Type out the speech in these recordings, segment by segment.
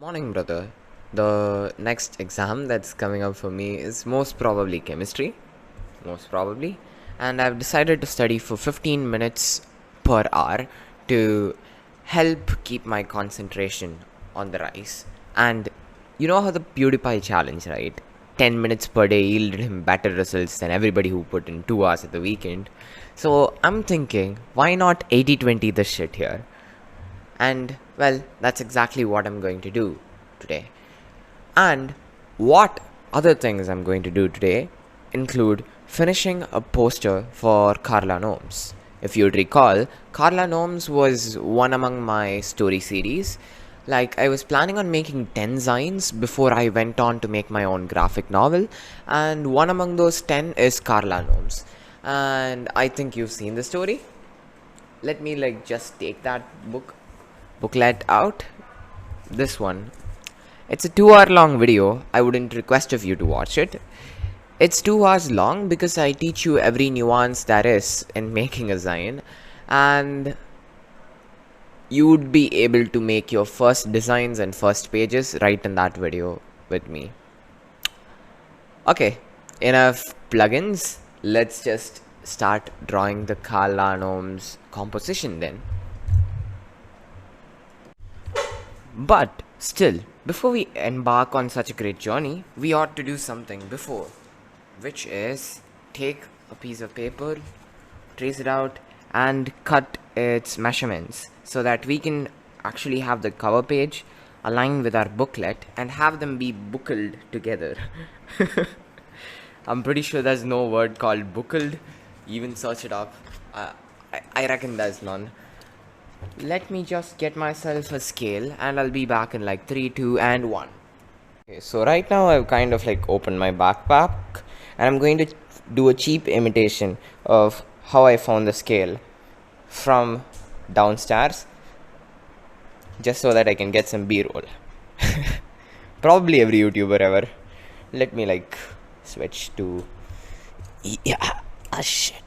Morning, brother. The next exam that's coming up for me is most probably chemistry. Most probably. And I've decided to study for 15 minutes per hour to help keep my concentration on the rise. And you know how the PewDiePie challenge, right? 10 minutes per day yielded him better results than everybody who put in 2 hours at the weekend. So I'm thinking, why not 80/20 this shit here? And well, that's exactly what I'm going to do today. And what other things I'm going to do today include finishing a poster for Carla Gnomes. If you'd recall, Carla Gnomes was one among my story series. Like, I was planning on making 10 zines before I went on to make my own graphic novel, and one among those 10 is Carla Gnomes. And I think you've seen the story. Let me just take that booklet out. This one. It's a 2 hour long video. I wouldn't request of you to watch it. It's 2 hours long because I teach you every nuance there is in making a zine, and you would be able to make your first designs and first pages right in that video with me. Okay, enough plugins. Let's just start drawing the Carla Gnomes composition then. But still, before we embark on such a great journey, we ought to do something before, which is take a piece of paper, trace it out, and cut its measurements so that we can actually have the cover page aligned with our booklet and have them be buckled together. I'm pretty sure there's no word called buckled. Even search it up. I reckon there's none. Let me just get myself a scale and I'll be back in like 3, 2, and 1. Okay, so right now I've kind of opened my backpack and I'm going to do a cheap imitation of how I found the scale from downstairs, just so that I can get some B-roll. Probably every YouTuber ever. Let me switch to shit.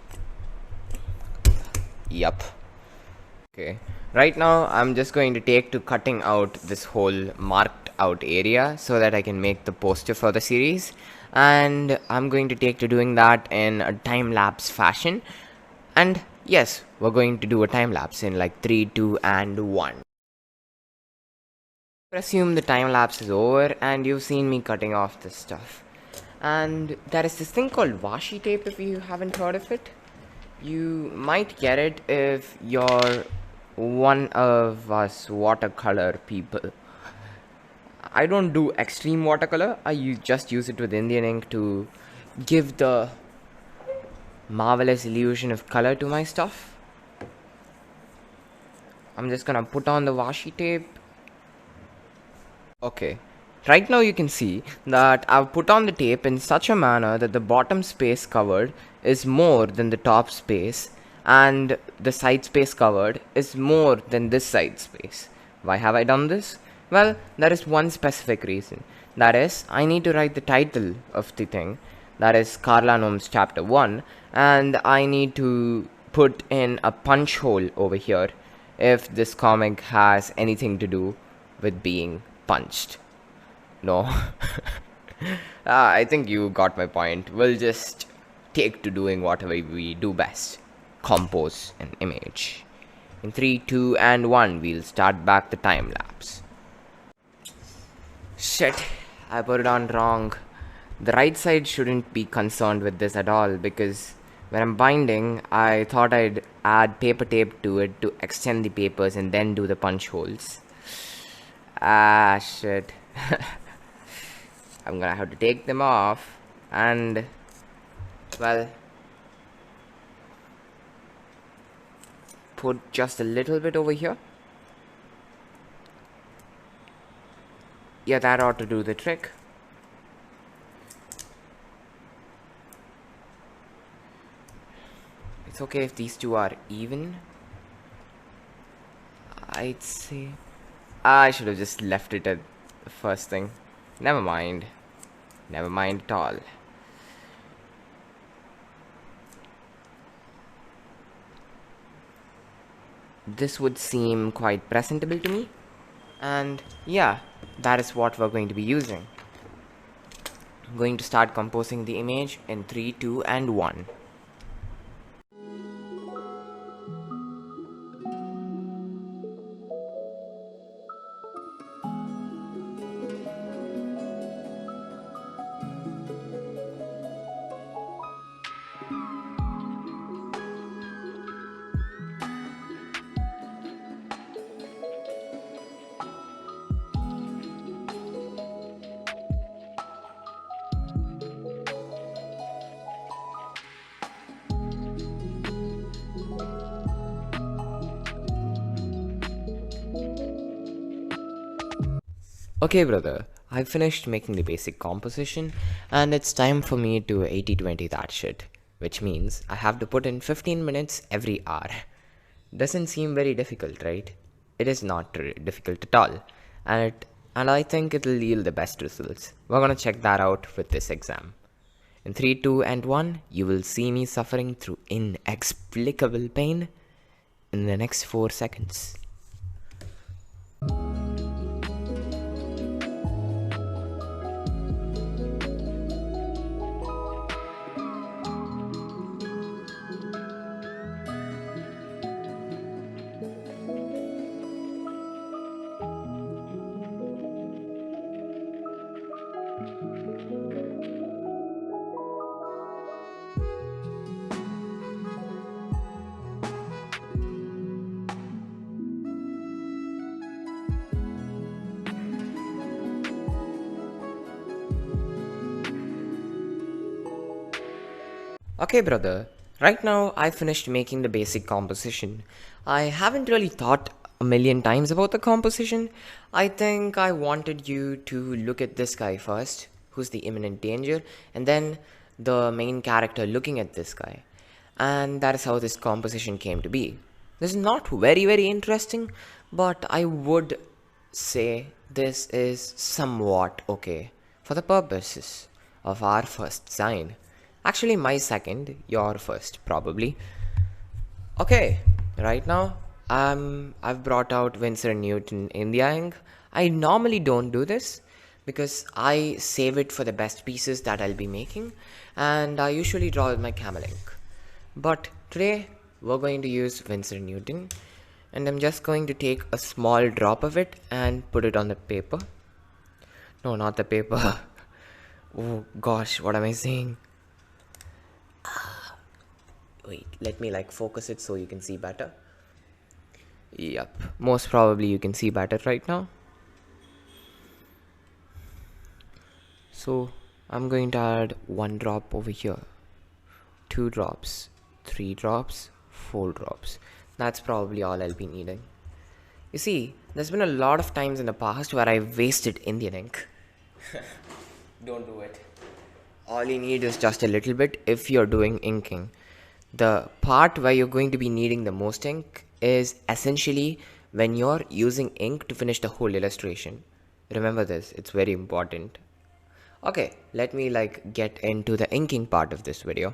Yup. Okay, right now I'm just going to take to cutting out this whole marked out area so that I can make the poster for the series, and I'm going to take to doing that in a time-lapse fashion. And yes, we're going to do a time-lapse in 3, 2, and 1. Assume the time-lapse is over and you've seen me cutting off this stuff. And there is this thing called washi tape. If you haven't heard of it, you might get it if you're one of us watercolor people. I don't do extreme watercolor. I just use it with Indian ink to give the marvelous illusion of color to my stuff. I'm just gonna put on the washi tape. Okay, right now you can see that I've put on the tape in such a manner that the bottom space covered is more than the top space, and the side space covered is more than this side space. Why have I done this? Well, there is one specific reason. That is, I need to write the title of the thing, that is Carla Gnomes Chapter 1, and I need to put in a punch hole over here if this comic has anything to do with being punched. No. I think you got my point. We'll just take to doing whatever we do best. Compose an image. In 3, 2, and 1, we'll start back the time lapse. Shit, I put it on wrong. The right side shouldn't be concerned with this at all, because when I'm binding, I thought I'd add paper tape to it to extend the papers and then do the punch holes. Ah, shit. I'm gonna have to take them off and, well, put just a little bit over here. Yeah, that ought to do the trick. It's okay if these two are even. I'd say I should have just left it at the first thing. Never mind. Never mind at all. This would seem quite presentable to me. And yeah, that is what we're going to be using. I'm going to start composing the image in 3, 2, and 1. Okay, brother, I finished making the basic composition, and it's time for me to 80/20 that shit, which means I have to put in 15 minutes every hour. Doesn't seem very difficult, right? It is not difficult at all, and I think it'll yield the best results. We're gonna check that out with this exam. In 3, 2, and 1, you will see me suffering through inexplicable pain in the next 4 seconds. Okay, brother. Right now, I finished making the basic composition. I haven't really thought a million times about the composition. I think I wanted you to look at this guy first, who's the imminent danger, and then the main character looking at this guy. And that is how this composition came to be. This is not very interesting, but I would say this is somewhat okay for the purposes of our first sign. Actually, my second, your first, probably. Okay, right now, I've brought out Winsor Newton India ink. I normally don't do this because I save it for the best pieces that I'll be making, and I usually draw with my camel ink. But today, we're going to use Winsor Newton, and I'm just going to take a small drop of it and put it on the paper. No, not the paper. Oh gosh, what am I saying? Wait, let me like focus it so you can see better. Yep, most probably you can see better right now. So I'm going to add 1 drop over here, 2 drops, 3 drops, 4 drops. That's probably all I'll be needing. You see, there's been a lot of times in the past where I wasted Indian ink. Don't do it. All you need is just a little bit if you're doing inking. The part where you're going to be needing the most ink is essentially when you're using ink to finish the whole illustration. Remember this, it's very important. Okay, let me like get into the inking part of this video.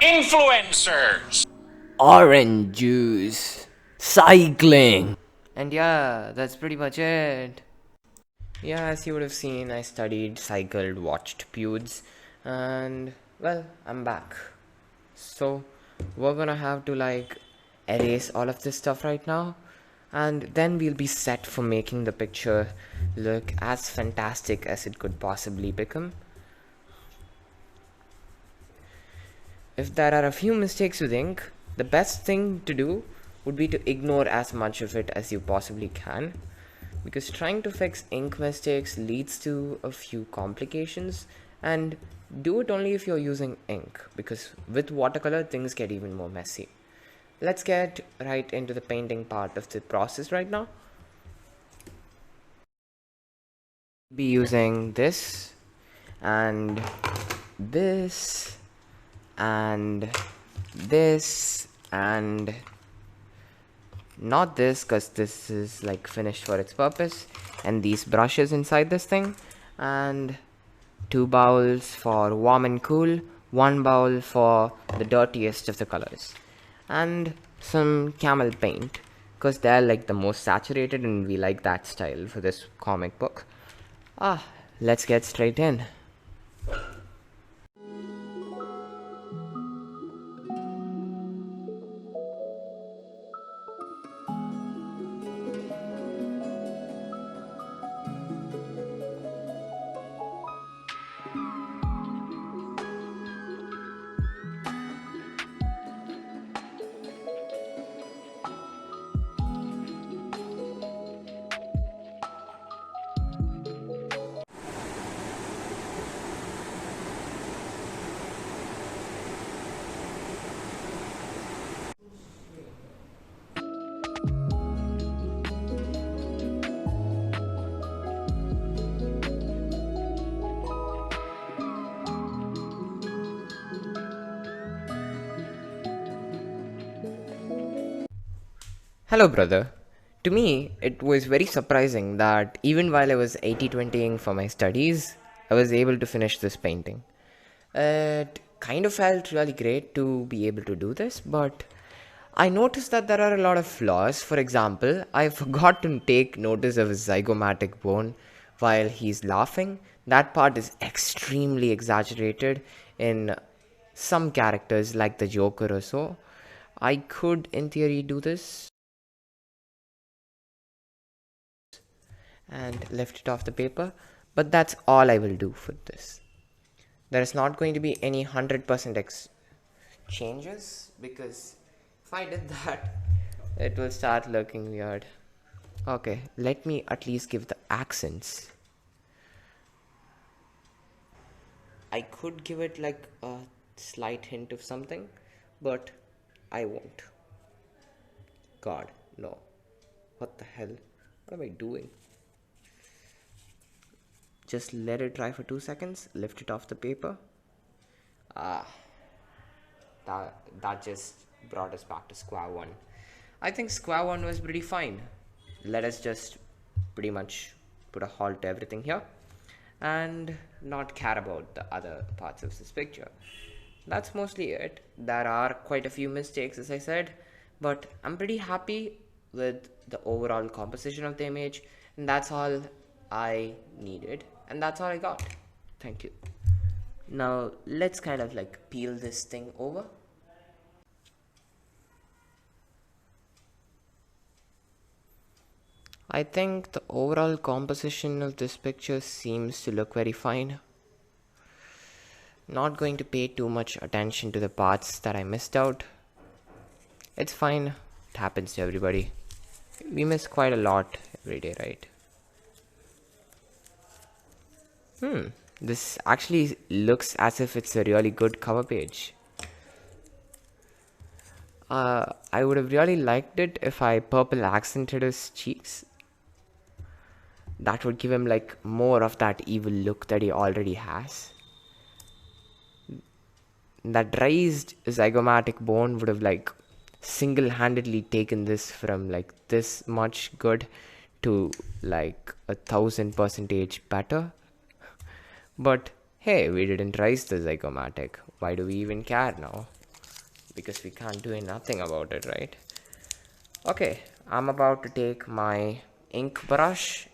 Influencers! Orange juice. Cycling. And yeah, that's pretty much it. Yeah, as you would have seen, I studied, cycled, watched Pewds, and well, I'm back. So, we're gonna have to like erase all of this stuff right now, and then we'll be set for making the picture look as fantastic as it could possibly become. If there are a few mistakes with ink, the best thing to do would be to ignore as much of it as you possibly can, because trying to fix ink mistakes leads to a few complications, and do it only if you're using ink, because with watercolor things get even more messy. let's get right into the painting part of the process right now. Be using this and this and this and not this, because this is like finished for its purpose, and these brushes inside this thing, and 2 bowls for warm and cool, 1 bowl for the dirtiest of the colors, and some camel paint, because they're like the most saturated and we like that style for this comic book. Let's get straight in. Hello, brother. To me, it was very surprising that even while I was 80/20ing for my studies, I was able to finish this painting. It kind of felt really great to be able to do this, but I noticed that there are a lot of flaws. For example, I forgot to take notice of his zygomatic bone while he's laughing. That part is extremely exaggerated in some characters, like the Joker or so. I could, in theory, do this and lift it off the paper, but that's all I will do for this. There is not going to be any 100% changes, because if I did that, it will start looking weird. Okay, let me at least give the accents. I could give it like a slight hint of something, but I won't. God, no. What the hell? What am I doing? Just let it dry for 2 seconds, lift it off the paper. That just brought us back to square one. I think square one was pretty fine. Let us just pretty much put a halt to everything here and not care about the other parts of this picture. That's mostly it. There are quite a few mistakes, as I said, but I'm pretty happy with the overall composition of the image, and that's all I needed, and that's all I got. Thank you. Now let's kind of like peel this thing over. I think the overall composition of this picture seems to look very fine. Not going to pay too much attention to the parts that I missed out. It's fine. It happens to everybody. We miss quite a lot every day, right? This actually looks as if it's a really good cover page. I would have really liked it if I purple accented his cheeks. That would give him like more of that evil look that he already has. That raised zygomatic bone would have like single-handedly taken this from like this much good to like 1,000% better. But hey, we didn't raise the zygomatic. Why do we even care now? Because we can't do nothing about it, right? Okay, I'm about to take my ink brush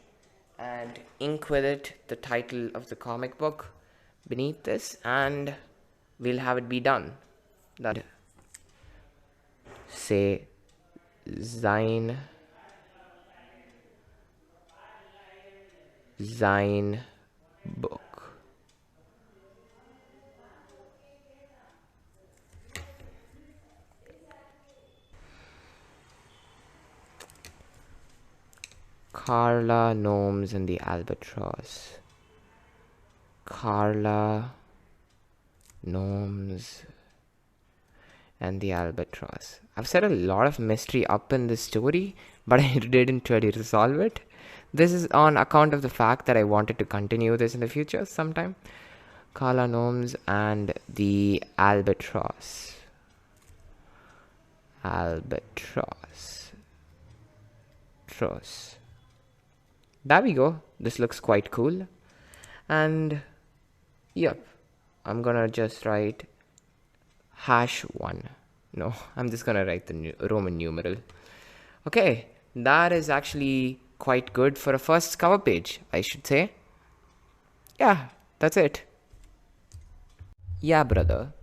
and ink with it the title of the comic book beneath this, and we'll have it be done. That say Zine book. Carla, Gnomes, and the Albatross. Carla, Gnomes, and the albatross. I've set a lot of mystery up in this story, but I didn't really resolve it. This is on account of the fact that I wanted to continue this in the future sometime. Kala gnomes and the albatross. Albatross. Tross. There we go. This looks quite cool. And yep, I'm gonna just write #1. No, I'm just gonna write the Roman numeral. Okay, that is actually quite good for a first cover page, I should say. Yeah, that's it. Yeah, brother.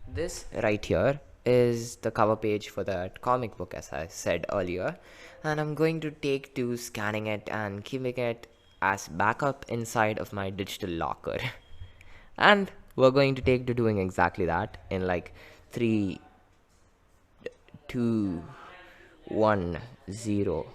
This right here is the cover page for that comic book, as I said earlier, and I'm going to take to scanning it and keeping it as backup inside of my digital locker. And we're going to take to doing exactly that in like 3, 2, 1, 0.